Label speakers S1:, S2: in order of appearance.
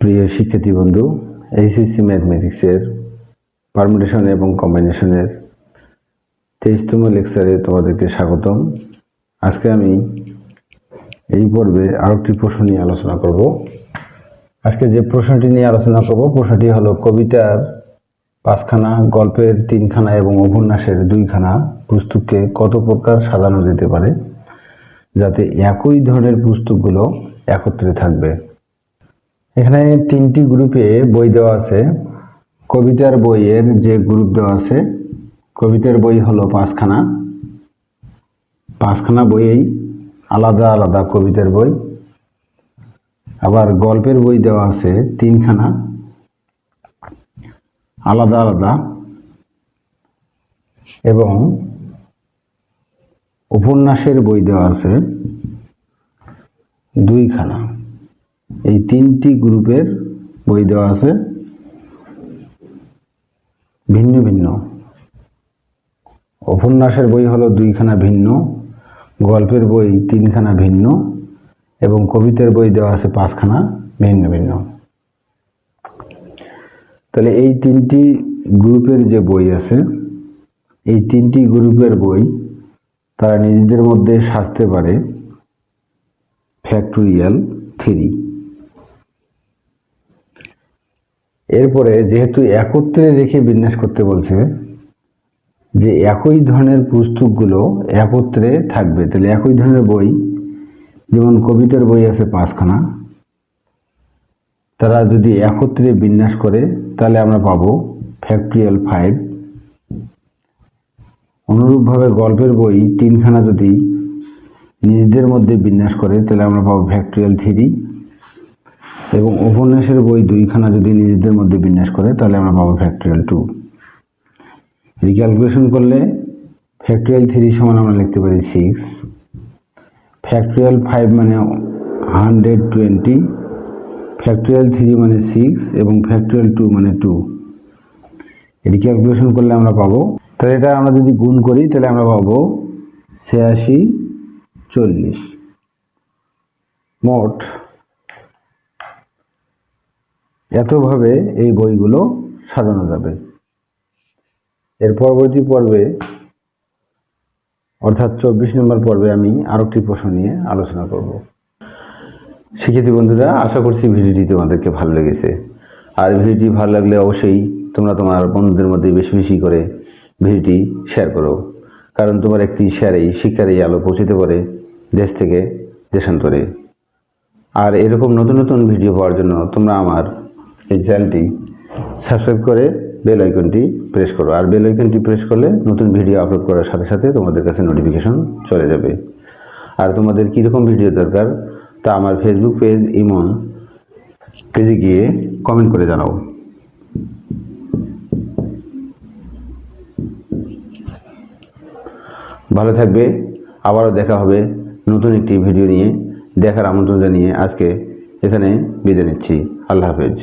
S1: প্রিয় শিক্ষার্থী বন্ধু, এইচএসসি ম্যাথমেটিক্সের পারমুটেশন এবং কম্বিনেশনের 23তম লেকচারে তোমাদেরকে স্বাগতম। আজকে আমি এই পর্বে আরেকটি প্রশ্ন নিয়ে আলোচনা করব। আজকে যে প্রশ্নটি নিয়ে আলোচনা করব, প্রশ্নটি হলো কবিতার 5খানা, গল্পের 3খানা এবং উপন্যাসের 2খানা পুস্তককে কত প্রকার সাজানো যেতে পারে যাতে একই ধরনের পুস্তকগুলো একত্রে থাকবে। এখানে 3টি গ্রুপে বই দেওয়া আছে। কবিতার বইয়ের যে গ্রুপ দেওয়া আছে, কবিতার বই হলো 5খানা। 5খানা বইয়েই আলাদা আলাদা কবিতার বই। আবার গল্পের বই দেওয়া আছে 3খানা, আলাদা আলাদা। এবং উপন্যাসের বই দেওয়া আছে 2খানা। এই 3টি গ্রুপের বই দেওয়া আছে ভিন্ন ভিন্ন। উপন্যাসের বই হলো 2খানা ভিন্ন, গল্পের বই 3খানা ভিন্ন এবং কবিতার বই দেওয়া আছে 5খানা ভিন্ন ভিন্ন। তাহলে এই 3টি গ্রুপের যে বই আছে, এই 3টি গ্রুপের বই তারা নিজেদের মধ্যে সাজতে পারে ফ্যাক্টোরিয়াল 3। এরপরে যেহেতু একত্রে রেখে বিন্যাস করতে বলছে, যে একই ধরনের পুস্তকগুলো একত্রে থাকবে, তাহলে একই ধরনের বই, যেমন কবিতার বই আছে 5খানা, তারা যদি একত্রে বিন্যাস করে তাহলে আমরা পাবো ফ্যাক্টোরিয়াল 5। অনুরূপভাবে গল্পের বই 3খানা যদি নিজেদের মধ্যে বিন্যাস করে তাহলে আমরা পাবো ফ্যাক্টোরিয়াল 3। এবং উপন্যাসের বই 2খানা যদি নিজেদের মধ্যে বিন্যাস করে তাহলে আমরা পাবো ফ্যাক্টোরিয়াল 2। ক্যালকুলেশন করলে ফ্যাক্টোরিয়াল 3 সমান আমরা লিখতে পারি 6, ফ্যাক্টোরিয়াল 5 মানে 120, ফ্যাক্টোরিয়াল 3 মানে 6 এবং ফ্যাক্টোরিয়াল 2 মানে 2। এটি ক্যালকুলেশন করলে আমরা পাবো, তাহলে এটা আমরা যদি গুণ করি তাহলে আমরা পাবো 86, 40। মোট এতভাবে এই বইগুলো সাজানো যাবে। এর পরবর্তী পর্বে অর্থাৎ 24 নম্বর পর্বে আমি আরেকটি প্রশ্ন নিয়ে আলোচনা করব। শিক্ষার্থী বন্ধুরা, আশা করছি ভিডিওটি তোমাদেরকে ভালো লেগেছে। আর ভিডিওটি ভালো লাগলে অবশ্যই তোমরা তোমার বন্ধুদের মধ্যে বেশি বেশি করে ভিডিওটি শেয়ার করো, কারণ তোমার একটি শেয়ারেই শিক্ষার এই আলো পৌঁছতে পারে দেশ থেকে দেশান্তরে। আর এরকম নতুন নতুন ভিডিও পাওয়ার জন্য তোমরা আমার এই চ্যানেলটি সাবস্ক্রাইব করে বেল আইকনটি প্রেস করো। আর বেল আইকনটি প্রেস করলে নতুন ভিডিও আপলোড করার সাথে সাথে তোমাদের কাছে নোটিফিকেশন চলে যাবে। আর তোমাদের কীরকম ভিডিও দরকার তা আমার ফেসবুক পেজ ইমন পেজে গিয়ে কমেন্ট করে জানাও। ভালো থাকবে, আবারও দেখা হবে নতুন একটি ভিডিও নিয়ে। দেখার আমন্ত্রণ জানিয়ে আজকে এখানে বিদায় নিচ্ছি। আল্লাহ হাফেজ।